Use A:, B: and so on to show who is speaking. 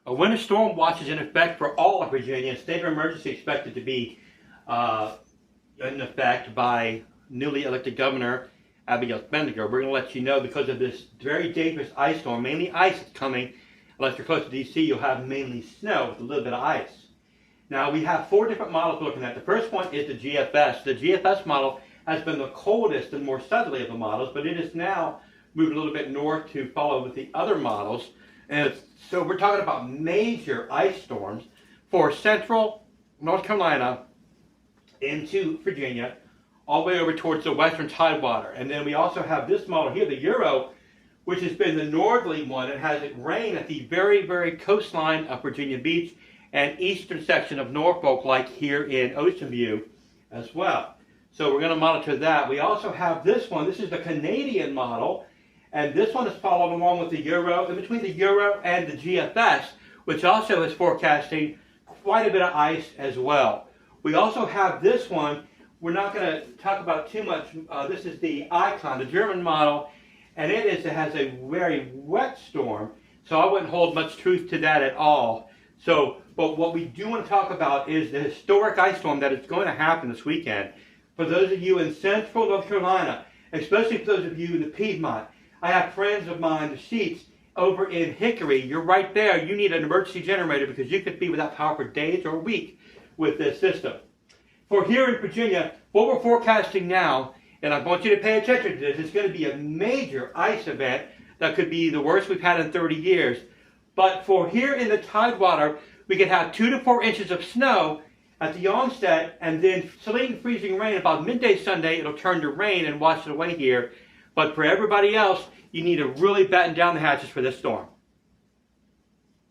A: A winter storm watch is in effect for all of Virginia. State of emergency expected to be in effect by newly elected Governor Abigail Spencer. We're going to let you know because of this very dangerous ice storm, mainly ice is coming. Unless you're close to DC, you'll have mainly snow with a little bit of ice. Now we have 4 different models we're looking at. The first one is the GFS. The GFS model has been the coldest and more southerly of the models, but it is now moved a little bit north to follow with the other models. And so we're talking about major ice storms for central North Carolina into Virginia, all the way over towards the western tidewater. And then we also have this model here, the Euro, which has been the northerly one. It has it rain at the very, very coastline of Virginia Beach and eastern section of Norfolk, like here in Ocean View as well. So we're going to monitor that. We also have this one. This is the Canadian model. And this one is followed along with the Euro, in between the Euro and the GFS, which also is forecasting quite a bit of ice as well. We also have this one. We're not going to talk about too much. This is the Icon, the German model, and it has a very wet storm, so I wouldn't hold much truth to that at all. So, but what we do want to talk about is the historic ice storm that is going to happen this weekend. For those of you in central North Carolina, especially for those of you in the Piedmont, I have friends of mine, the Sheets, over in Hickory. You're right there. You need an emergency generator because you could be without power for days or a week with this system. For here in Virginia, what we're forecasting now, and I want you to pay attention to this, it's going to be a major ice event that could be the worst we've had in 30 years. But for here in the Tidewater, we could have 2 to 4 inches of snow at the onset, and then sleet and freezing rain about midday Sunday. It'll turn to rain and wash it away here. But for everybody else, you need to really batten down the hatches for this storm.